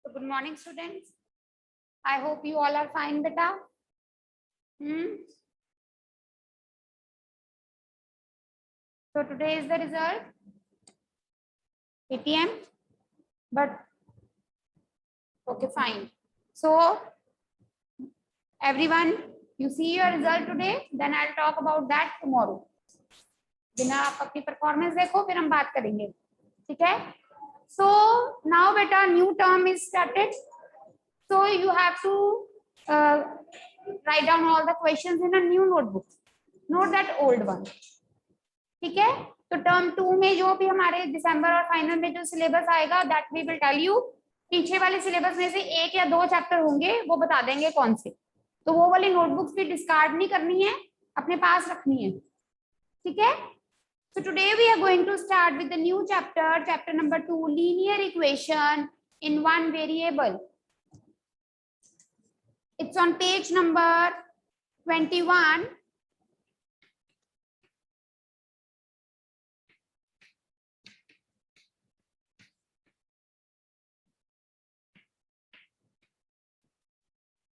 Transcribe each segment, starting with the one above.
So good morning, students. I hope you all are fine, beta. So today is the result, ATM, but okay, fine. So everyone, you see your result today, then I'll talk about that tomorrow. बिना आप अपनी performance देखो फिर हम बात करेंगे, ठीक है? So now beta new term is started. So you have to write down all the questions in a new notebook, not that old one. ठीक है? तो टर्म 2 में जो भी हमारे दिसंबर और फाइनल में जो सिलेबस आएगा that we will tell you. पीछे वाले सिलेबस में से 1 या 2 चैप्टर होंगे, वो बता देंगे कौन से. तो वो वाली नोटबुक्स भी डिस्कार्ड नहीं करनी है, अपने पास रखनी है, ठीक है? So today we are going to start with the new chapter, chapter number 2, linear equation in one variable. It's on page number 21.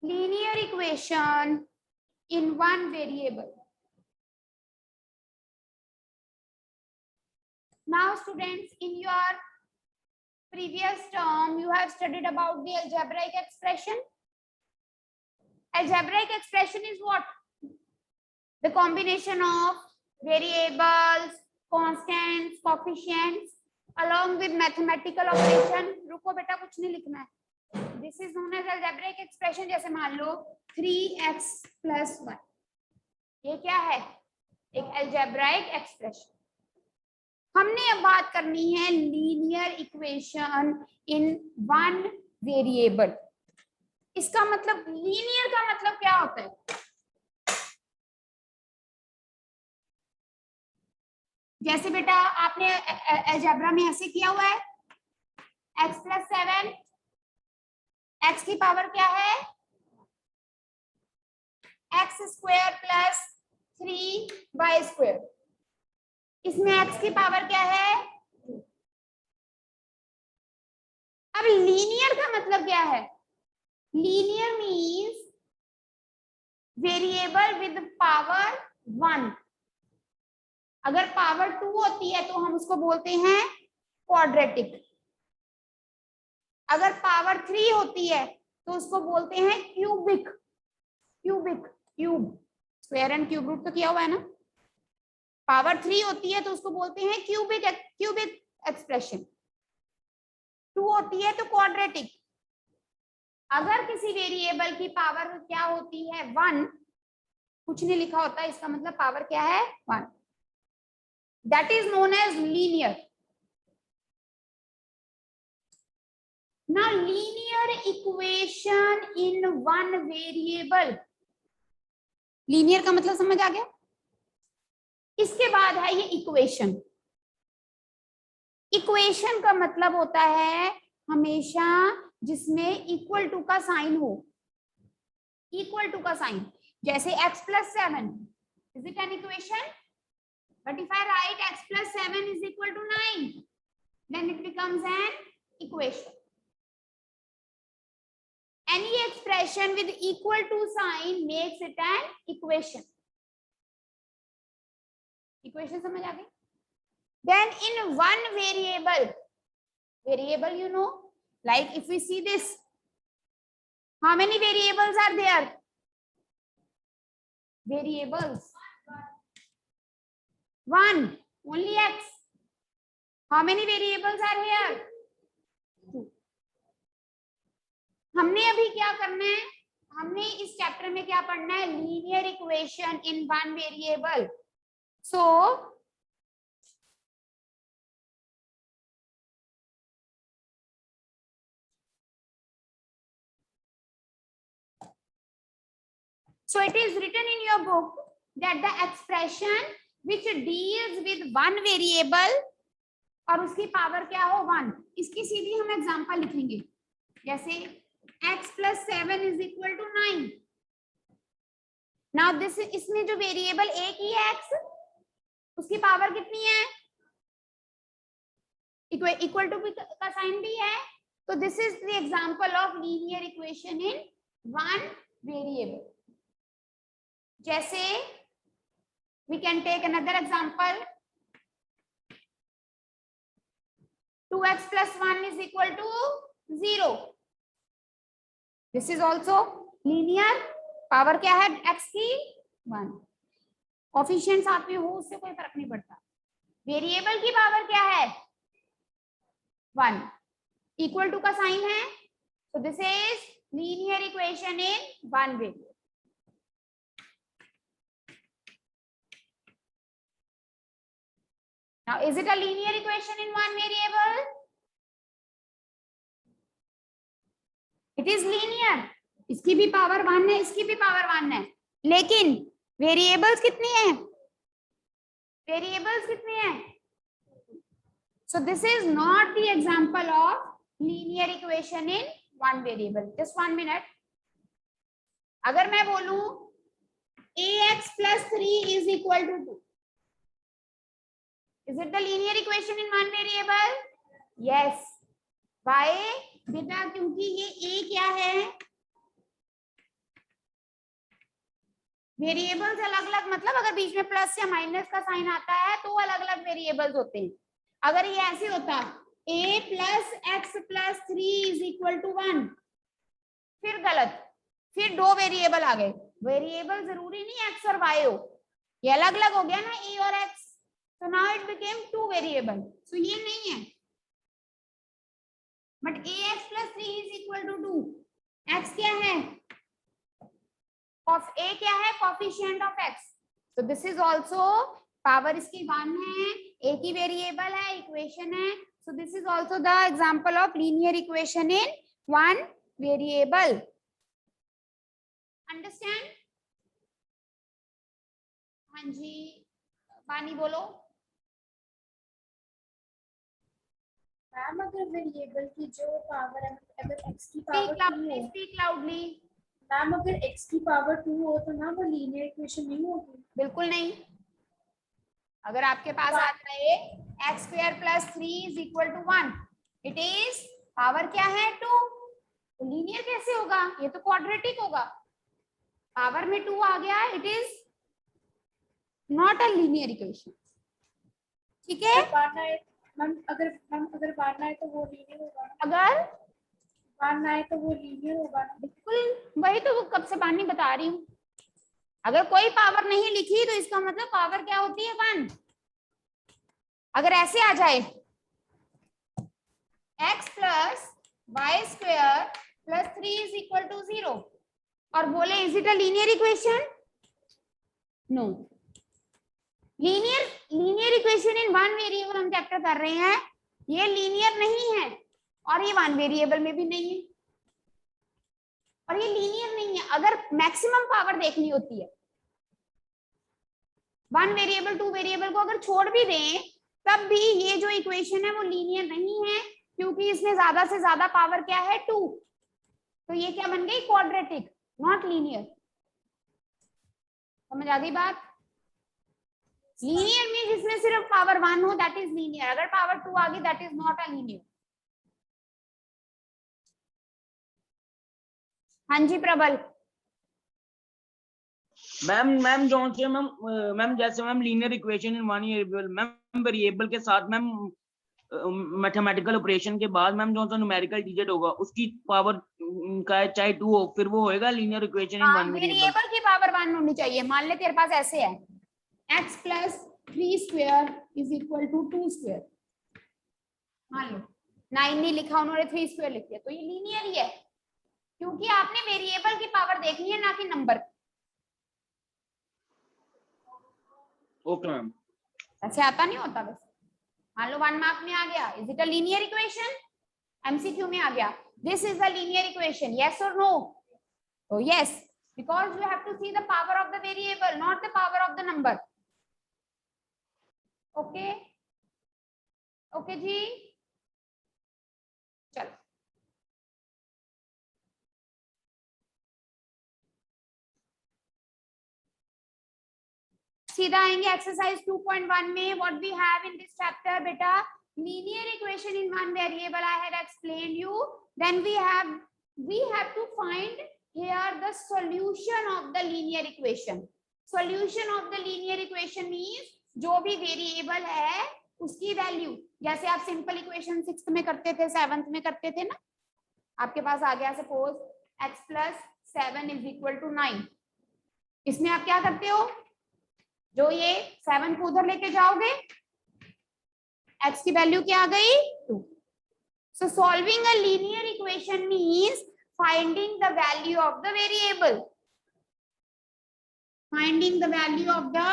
Linear equation in one variable. Now students, in your previous term you have studied about the algebraic expression. Algebraic expression is what? The combination of variables, constants, coefficients along with mathematical operation. रुको बेटा, कुछ नहीं लिखना है. This is known as algebraic expression. जैसे मान लो 3x plus 1, ये क्या है? एक algebraic expression. हमने अब बात करनी है linear equation in one variable. इसका मतलब, लीनियर का मतलब क्या होता है? जैसे बेटा आपने अलजेब्रा में ऐसे किया हुआ है, x plus 7, x की पावर क्या है? x square plus 3y square. इसमें x की पावर क्या है? अब लीनियर का मतलब क्या है? Linear means variable with power 1. अगर पावर 2 होती है तो हम उसको बोलते हैं क्वाड्रेटिक. अगर पावर 3 होती है तो उसको बोलते हैं cubic. Cube, square and cube root तो किया हुआ है ना. पावर 3 होती है तो उसको बोलते हैं क्यूबिक एक्सप्रेशन. 2 होती है तो क्वाड्रेटिक. अगर किसी वेरिएबल की पावर क्या होती है? 1. कुछ नहीं लिखा होता, इसका मतलब पावर क्या है? 1. That is known as linear. Now linear equation in one variable. Linear का मतलब समझ आ गया? इसके बाद है ये इक्वेशन. इक्वेशन का मतलब होता है हमेशा जिसमें इक्वल टू का साइन हो. इक्वल टू का साइन, जैसे x plus 7, is it an equation? But if I write x plus 7 is equal to 9, then it becomes an equation. Any expression with equal to sign makes it an equation. Equation समझ आ गई? Then in one variable you know, like if we see this, how many variables are there? Variables 1, only x. How many variables are here? 2. हमने अभी क्या करना है? हमने इस chapter में क्या पढ़ना है? Linear equation in one variable. So it is written in your book that the expression which deals with one variable और उसकी पावर क्या हो? 1. इसकी सीधी हम एग्जांपल लिखेंगे, जैसे x plus 7 is equal to 9. Now this, इसमें जो वेरिएबल एक ही है x, उसकी पावर कितनी है? इक्वल टू का साइन भी है तो this is the example of linear equation in one variable. जैसे we can take another example. 2x plus 1 is equal to 0. This is also linear. Power क्या है x की 1. कोफिशिएंट साथ में हो उससे कोई फर्क नहीं पड़ता. वेरिएबल की पावर क्या है 1. इक्वल टू का साइन है. So this is linear equation in one variable. Now, is it a linear equation in one variable? It is linear. इसकी भी पावर 1 है, इसकी भी पावर 1 है, लेकिन वेरिएबल्स कितनी है? वेरिएबल्स कितनी है? So this is not the example of linear equation in one variable. Just 1 minute. अगर मैं बोलूं ax plus 3 is equal to 2. Is it the linear equation in one variable? Yes. Why? बेटा क्योंकि ये a क्या है? वेरिएबल्स अलग अलग, मतलब अगर बीच में प्लस या माइनस का साइन आता है तो अलग अलग वेरिएबल्स होते हैं. अगर ये ऐसे होता a plus X plus 3 is equal to 1, फिर गलत. फिर दो वेरिएबल आ गए. वेरिएबल जरूरी नहीं एक्स और वाई हो, ये अलग अलग हो गया ना a और x. So now it became two variable. So ये नहीं है. But ax plus 3 is equal to 2. x क्या है? Of a क्या है? Coefficient of x. So this is also power इसकी 1 है. a की variable है, equation है. So this is also the example of linear equation in one variable. Understand? हाँ जी, बानी बोलो. मैम अगर वेरिएबल की जो पावर है, अगर x की पावर 2 हो, स्पीक लाउडली. मैम अगर x की पावर 2 हो तो ना वो लीनियर इक्वेशन नहीं होगी. बिल्कुल नहीं. अगर आपके पास आ जाए X square plus 3 is equal to 1, it is power क्या है 2, तो लीनियर कैसे होगा? ये तो क्वाड्रेटिक होगा. पावर में 2 आ गया, it is not a linear equation. ठीक है. मैम अगर बांटना है तो वो लीनियर होगा. अगर बांटना है तो वो लीनियर होगा. बिल्कुल वही तो कब से बानी बता रही हूँ. अगर कोई पावर नहीं लिखी तो इसका मतलब पावर क्या होती है 1. अगर ऐसे आ जाए x plus Y square plus 3 is equal to 0 और बोले is it a linear equation? No. Linear equation in one variable हम चैप्टर कर रहे हैं, ये लीनियर नहीं है और ये वन वेरिएबल में भी नहीं है और ये लीनियर नहीं है. अगर मैक्सिमम पावर देखनी होती है, वन वेरिएबल टू वेरिएबल को अगर छोड़ भी दें तब भी ये जो इक्वेशन है वो लीनियर नहीं है, क्योंकि इसमें ज्यादा से ज्यादा पावर क्या है 2. तो ये क्या बन गई? Quadratic, not linear. समझ आ गई बात? लीनियर में जिसमें सिर्फ पावर 1 हो दैट इज लीनियर. अगर पावर 2 आ गई that is not a linear. हाँ जी प्रबल. मैम जॉन से मैम जैसे ma'am linear equation in one variable, ma'am variable के साथ मैम मैथमेटिकल ऑपरेशन के बाद मैम जो सा न्यूमेरिकल डिजिट होगा उसकी पावर का चाहे 2 हो, फिर वो होएगा linear equation in one variable. Variable की पावर 1 होनी चाहिए. मान ले तेरे पास ऐसे है x plus 3 square is equal to 2 square. मान लो 9 नहीं लिखा उन्होंने, 3 स्क्वायर लिख दिया, तो ये लीनियर ही है क्योंकि आपने वेरिएबल की पावर देखनी है ना कि नंबर. Okay ma'am. ऐसे आता नहीं होता वैसे. मान लो 1 मार्क में आ गया, is it a linear equation? MCQ में आ गया this is a linear equation, yes और नो? तो yes, because you have to see the power of the variable not the power of the number. Okay okay जी, चलो सीधा आएंगे exercise 2.1 में. What we have in this chapter बेटा? Linear equation in one variable. I have x explained you. Then we have to find here the solution of the linear equation. Solution of the linear equation means जो भी variable है उसकी value, जैसे आप simple equation 6th में करते थे, 7th में करते थे ना, आपके पास आ गया सपोज x + 7 = 9. इसमें आप क्या करते हो, जो ये 7 को उधर लेके जाओगे, x की वैल्यू क्या आ गई 2. So solving a linear equation means finding the value of the variable. Finding the value of the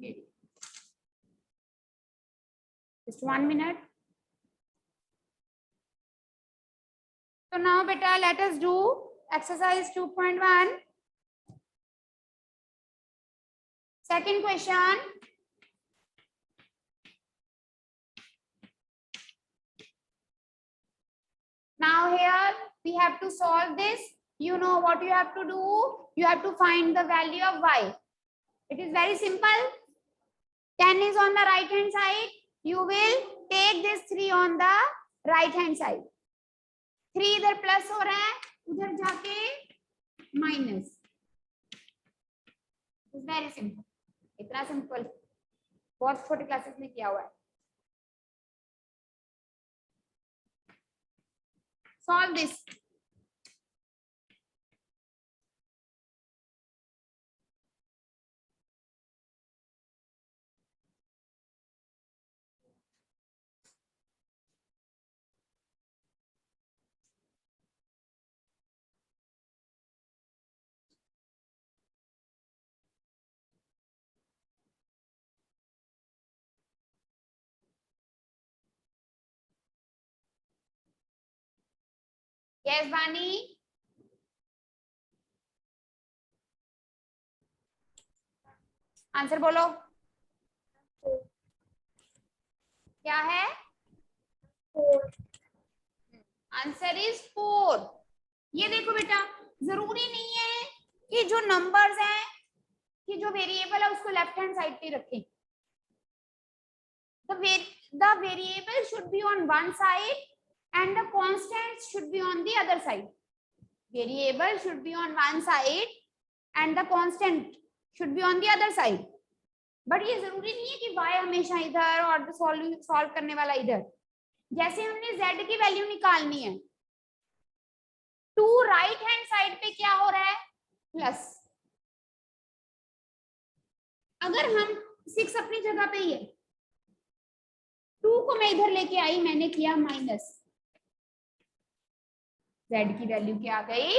variable. Just 1 minute. So now beta, let us do exercise 2.1. Second question. Now here we have to solve this. You know what you have to do? You have to find the value of y. It is very simple. 10 is on the right hand side. You will take this 3 on the right hand side. 3 इधर plus हो रहा है, उधर जाके minus. It's very simple. इतना simple बहुत छोटे classes में किया हुआ है. Solve this. Yes, Vani. Answer बोलो. क्या है? Answer is 4. ये देखो बेटा, जरूरी नहीं है कि जो नंबर्स हैं, कि जो वेरिएबल है उसको लेफ्ट हैंड साइड पे रखें. The variable should be on one side and the constants should be on the other side. Variable should be on one side and the constant should be on the other side. But ये जरूरी नहीं है कि y हमेशा इधर और solve करने वाला इधर. जैसे हमने z की वैल्यू निकालनी है, 2 राइट हैंड साइड पे क्या हो रहा है प्लस. अगर हम 6 अपनी जगह पे ही है, 2 को मैं इधर लेके आई, मैंने किया माइनस, z की वैल्यू क्या आ गई,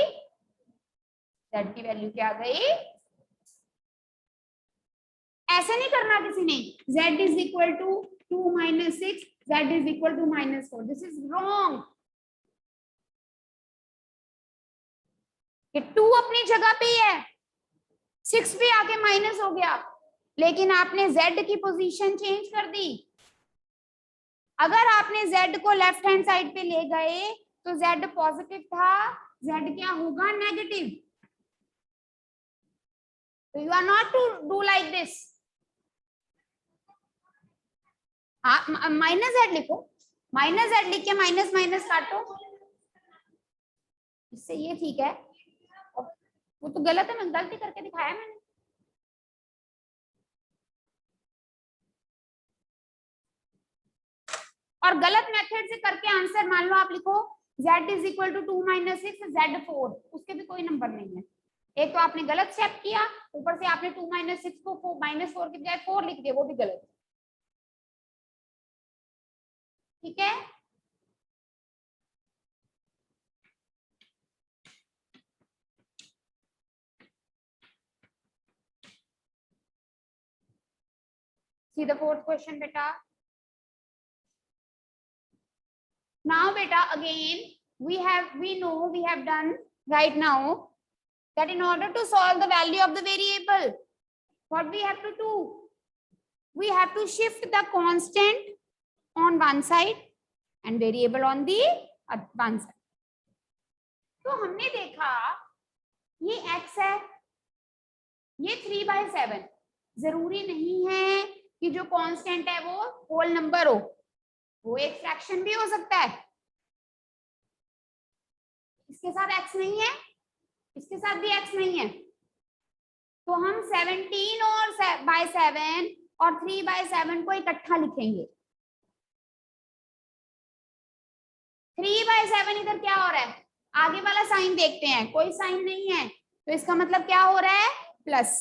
z की वैल्यू क्या आ गई. ऐसे नहीं करना किसी ने, z is equal to 2 minus 6, z is equal to minus 4. This is wrong. ये 2 अपनी जगह पे ही है, 6 पे आके माइनस हो गया, लेकिन आपने z की पोजीशन चेंज कर दी. अगर आपने z को लेफ्ट हैंड साइड पे ले गए तो z पॉजिटिव था, z क्या होगा negative. So you are not to do like this. Minus z लिखो, माइनस z लिख के माइनस माइनस काटो, इससे ये ठीक है. वो तो गलत है, मैं गलती करके दिखाया मैंने. और गलत मेथड से करके आंसर मान लो आप लिखो z is equal to 2 minus 6 z4, उसके भी कोई नंबर नहीं है. एक तो आपने गलत स्टेप किया, ऊपर से आपने 2 minus 6 को -4 के बजाय 4 लिख दिया, वो भी गलत. ठीक है. See the fourth question, beta. Now beta, again we have done right now that in order to solve the value of the variable, what we have to do, we have to shift the constant on one side and variable on the one side. तो हमने देखा ये x है, ये 3/7. जरूरी नहीं है कि जो कांस्टेंट है वो होल नंबर हो, वो एक फ्रैक्शन भी हो सकता है. इसके साथ x नहीं है, इसके साथ भी x नहीं है, तो हम 17 और बाय 7 और 3/7 को इकट्ठा लिखेंगे। 3/7 इधर क्या हो रहा है, आगे वाला साइन देखते हैं, कोई साइन नहीं है, तो इसका मतलब क्या हो रहा है, प्लस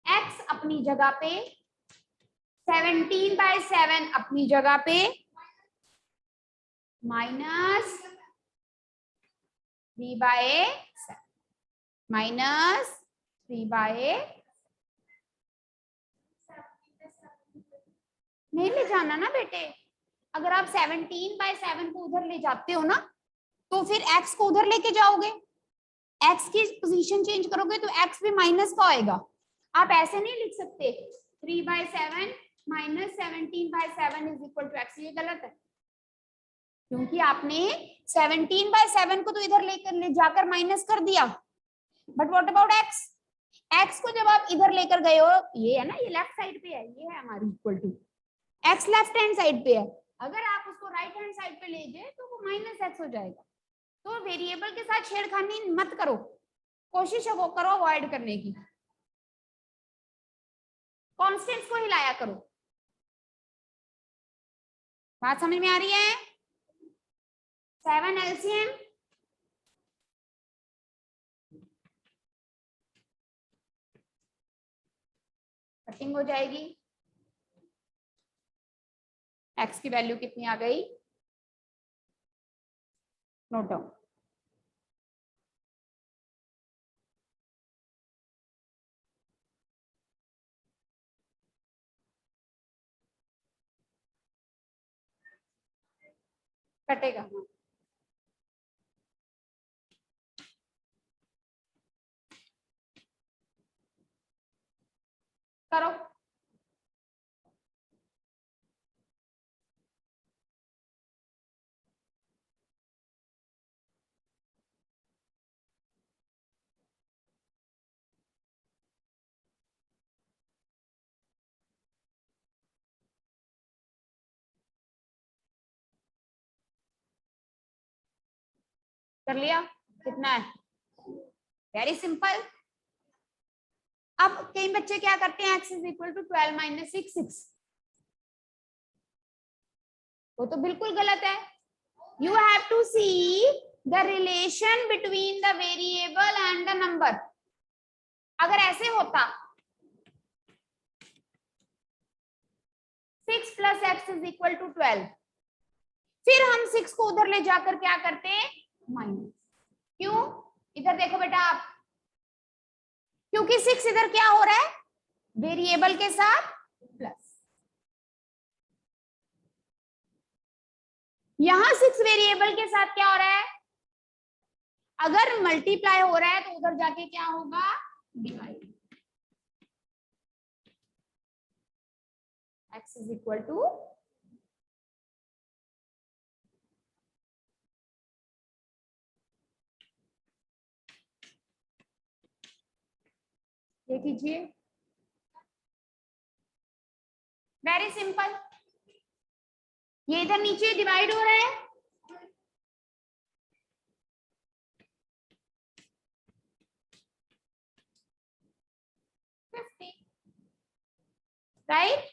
x अपनी जगह पे, 17/7 अपनी जगह पे, माइनस 3/7 माइनस 3/, नहीं ले जाना ना बेटे, अगर आप 17/7 को उधर ले जाते हो ना, तो फिर x को उधर लेके जाओगे, x की पोजीशन चेंज करोगे तो x भी माइनस का होएगा। आप ऐसे नहीं लिख सकते 3/7 minus 17/7 is equal to x, ये गलत है, क्योंकि आपने 17/7 को तो इधर लेकर ले जाकर माइनस कर दिया, but what about x, x को जब आप इधर लेकर गए हो, ये है ना, ये लेफ्ट साइड पे है, ये है हमारी equal to, x left hand side पे है, अगर आप उसको राइट हैंड साइड पे ले जाए तो वो माइनस x हो जाएगा। तो वेरिएबल के साथ छेड़खानी मत करो, कोशिश वो करो अवॉइड करने की, कांस्टेंट्स को हिलाया करो। बात समझ में आ रही है? 7 LCM, कटिंग हो जाएगी, x की वैल्यू कितनी आ गई, नोट डाउन, कटेगा, करो, कर लिया, कितना है, वेरी सिंपल। अब कई बच्चे क्या करते हैं, x is equal to 12 minus 6, वो तो बिल्कुल गलत है। You have to see the relation between the variable and the number. अगर ऐसे होता 6 plus X is equal to 12, फिर हम 6 को उधर ले जाकर क्या करते हैं, माइनस, क्यों, इधर देखो बेटा आप, क्योंकि 6 इधर क्या हो रहा है, वेरिएबल के साथ प्लस, यहां 6 वेरिएबल के साथ क्या हो रहा है, अगर मल्टीप्लाई हो रहा है तो उधर जाके क्या होगा, divide, x is equal to, ये कीजिए, वेरी सिंपल, ये इधर नीचे डिवाइड हो रहा है, राइट,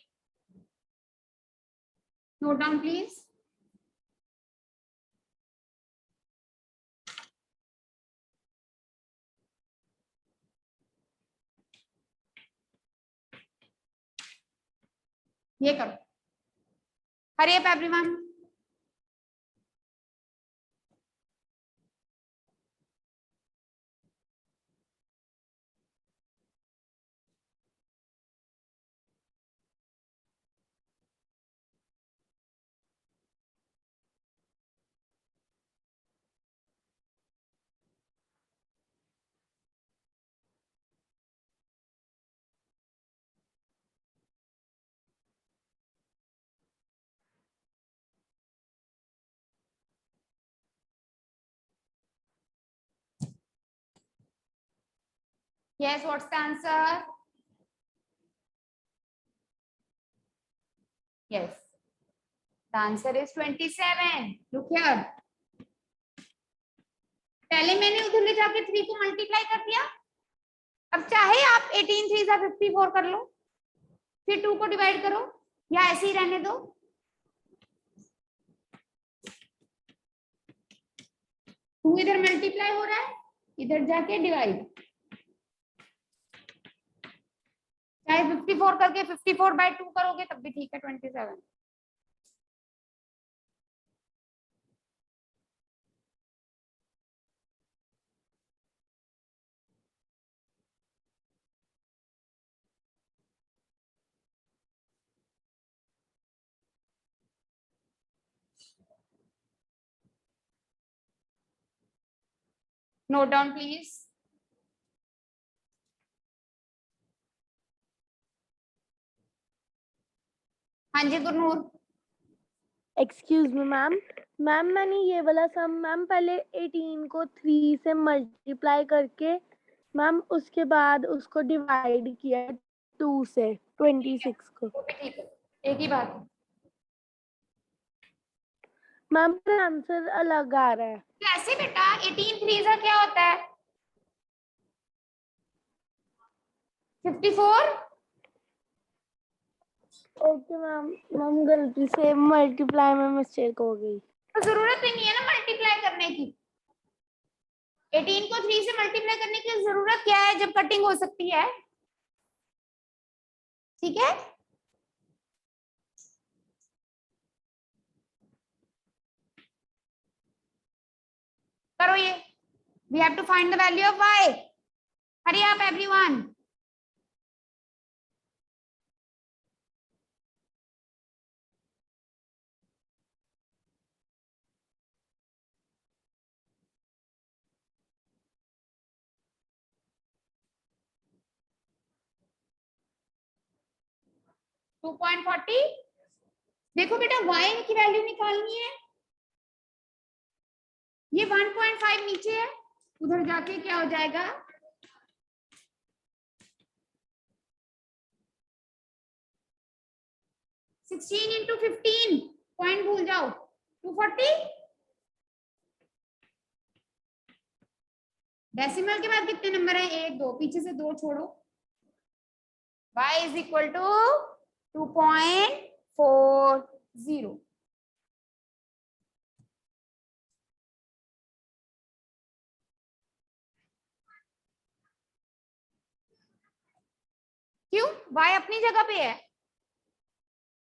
नोट डाउन प्लीज, ये करो, हरी up everyone, yes, what's the answer, yes, the answer is 27, look here, पहले मैंने उधर ले जाके 3 को मल्टीप्लाई कर दिया, अब चाहे आप 18 3 सा 54 कर लो, फिर 2 को डिवाइड करो या ऐसे ही रहने दो। टू इधर मल्टीप्लाई हो रहा है, इधर जाके डिवाइड, चाहे 54 करके 54/2 करोगे तब भी ठीक है, 27। Note down please. हाँ जी गुरनूर। एक्सक्यूज मी मैम, मैंने ये वाला सम मैम पहले 18 को 3 से मल्टीप्लाई करके मैम उसके बाद उसको डिवाइड किया 2 से 26 को। ओके ठीक है, एक ही बात। मैम आंसर अलग आ रहा है। कैसे बेटा? 18 3 सा क्या होता है? 54। ओके मैम गलती से मल्टीप्लाई में मिस्टेक हो गई। तो जरूरत ही नहीं है ना मल्टीप्लाई करने की। 18 को 3 से मल्टीप्लाई करने की जरूरत क्या है जब कटिंग हो सकती है? ठीक है, करो ये। We have to find the value of y। Hurry up everyone. Two 2.40। देखो बेटा y की वैल्यू निकालनी है, ये 1.5 नीचे है, उधर जाके क्या हो जाएगा? 16 into 15, पॉइंट भूल जाओ, 240। डेसिमल के बाद कितने नंबर है? 1 2, पीछे से 2 छोड़ो। y is equal to 2.40। क्यों? y अपनी जगह पे है,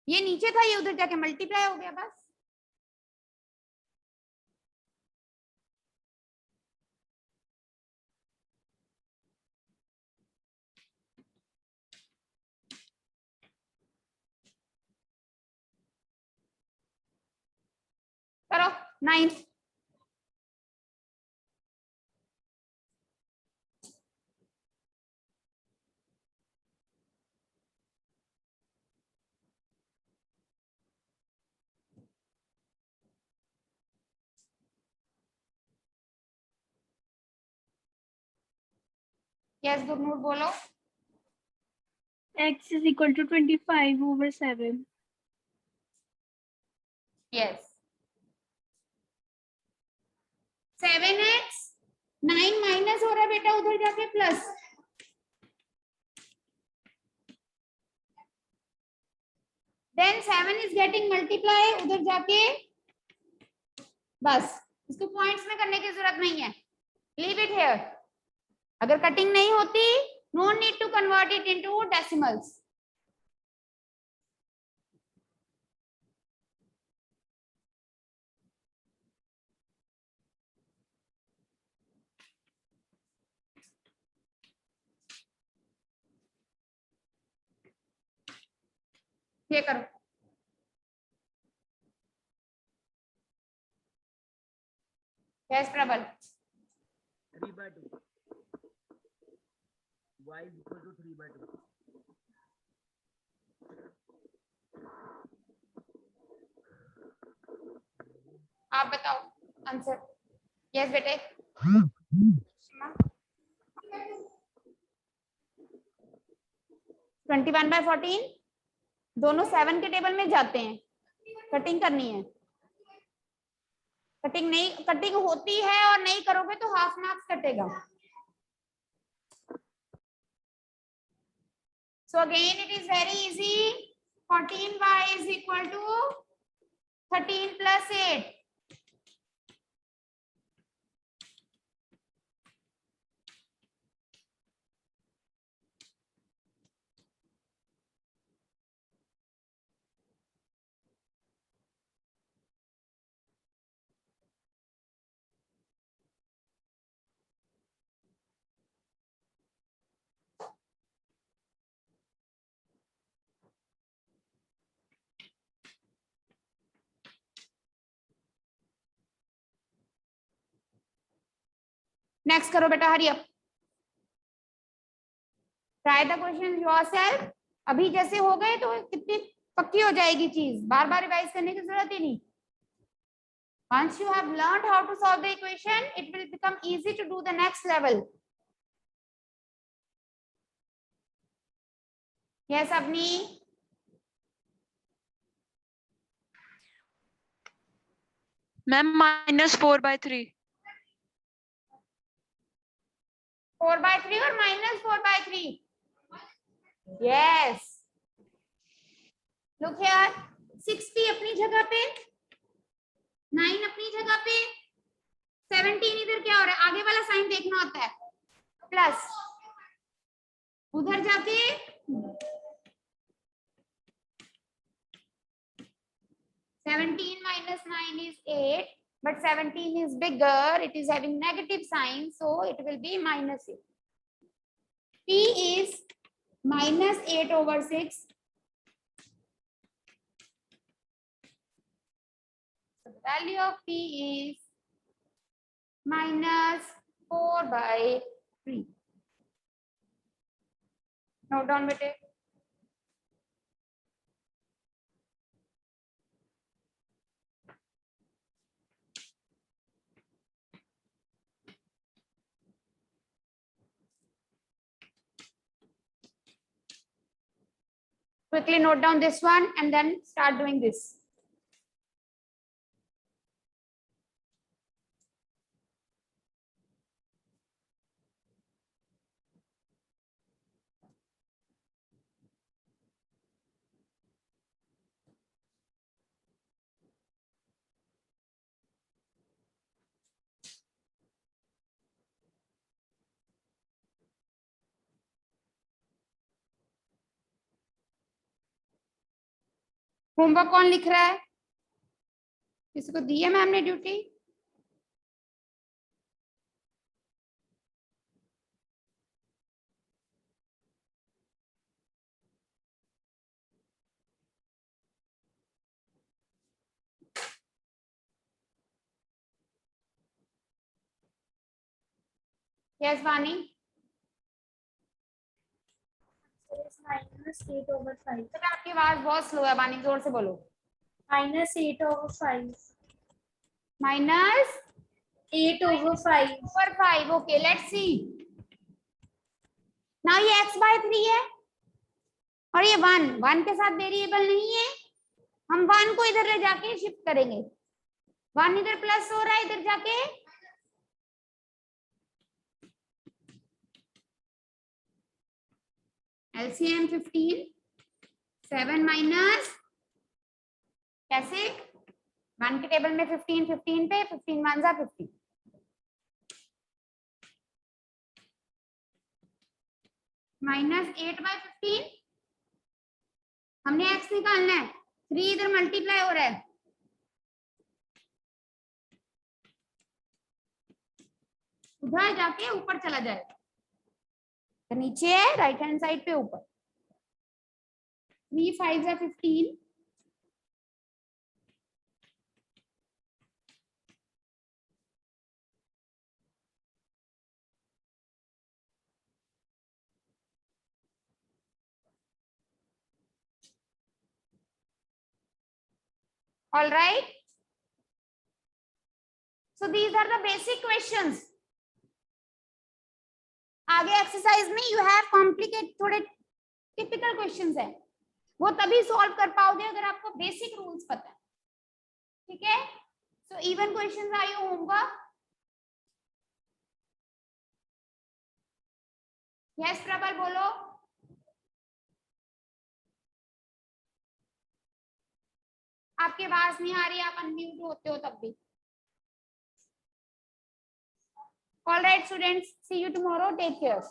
ये नीचे था, ये उधर जाके मल्टीप्लाई हो गया बस। करो 9। यस गुरनूर बोलो। x is equal to 25/7। Yes 7x 9 minus हो रहा है बेटा, उधर जाके plus. Then 7 is getting multiply, उधर जाके बस। इसको पॉइंट्स में करने की जरूरत नहीं है, लीव इट हियर। अगर कटिंग नहीं होती, no need to convert it into decimals. ये करो। यस प्रबल। 3/2 y is equal to 3/2। आप बताओ आंसर। यस बेटे। 21/14 दोनों 7 के टेबल में जाते हैं, कटिंग करनी है। कटिंग नहीं, कटिंग होती है और नहीं करोगे तो हाफ मार्क्स कटेगा. So again it is very easy. 14y is equal to 13 plus 8. Next करो बेटा, hurry up. Try the question yourself. अभी जैसे हो गए तो कितनी पक्की हो जाएगी चीज, बार बार रिवाइज करने की जरूरत ही नहीं. Once you have learned how to solve the equation, it will become easy to do the next level. Yes, Avni. Ma'am, -4/3. 4/3 or -4/3? Yes. Look here. 60 अपनी जगह पे, 9 अपनी जगह पे, 17 इधर क्या हो रहा है, आगे वाला साइन देखना होता है, प्लस उधर जाके 17 minus 9 is 8, but 17 is bigger, it is having negative sign, so it will be -8. P is -8/6. So the value of P is -4/3. Note down bete. Quickly note down this one and then start doing this. Homework कौन लिख रहा है? किसी को दी है ma'am ने duty? Yes वानी. -8/5. तो आपकी आवाज बहुत स्लो है वानी, जोर से बोलो. -8/5. -8/5. Okay, let's see. नाउ ये x/3 है और ये 1 के साथ वेरिएबल नहीं है, हम 1 को इधर ले जाके शिफ्ट करेंगे. 1 इधर प्लस हो रहा है, इधर जाके LCM 15, 7 माइनस, कैसे 1 के टेबल में 15 15 पे 15 1 जा 50, -8/15. हमने x निकालना है, 3 इधर मल्टीप्लाई हो रहा है, उधर जाके ऊपर चला जाएगा, तो नीचे है राइट हैंड साइड पे ऊपर. 3 5 जा 15, all right. So these are the basic questions. आगे एक्सरसाइज में यू हैव कॉम्प्लिकेट, थोड़े टिपिकल क्वेश्चंस है, वो तभी सॉल्व कर पाओगे अगर आपको बेसिक रूल्स पता है. ठीक है. So even questions are your homework. Yes, प्रबल बोलो. आपकी आवाज नहीं आ रही, आप अनम्यूट होते हो तब भी. All right, students. See you tomorrow. Take care.